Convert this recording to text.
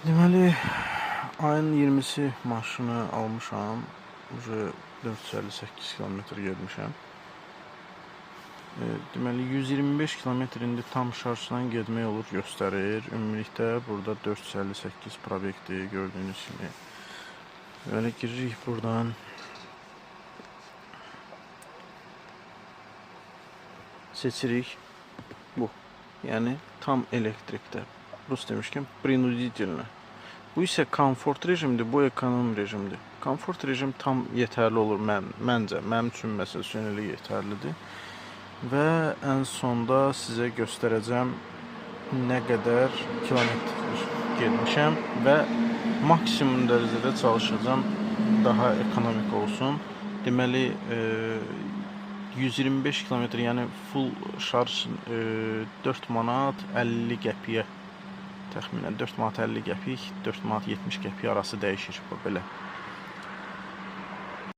Deməli, ayın 20-si maşını almışam. 458 kilometr getmişəm. Deməli, 125 kilometr indi tam şarjla getmək olur göstərir. Ümumilikdə burada 458 probekdir gördüyünüz kimi. Deməli, giririk buradan. Seçirik bu. Yəni tam elektrikdə. Rus demişkən принудительно. Bu isə komfort rejimdir, bu ekonom rejimdir. Komfort rejim tam yetərli olur məncə. Mənim üçün məsəl üçün elə yetərlidir. Və ən sonda sizə göstərəcəm nə qədər kilometr getmişəm və maksimum dərəcədə çalışacağam daha ekonomik olsun. Deməli 125 kilometr, yəni full şarj 4 manat 50 qəpiyə təxminən 4 manat 50 qəpik, 4 manat 70 qəpik arası dəyişir bu belə.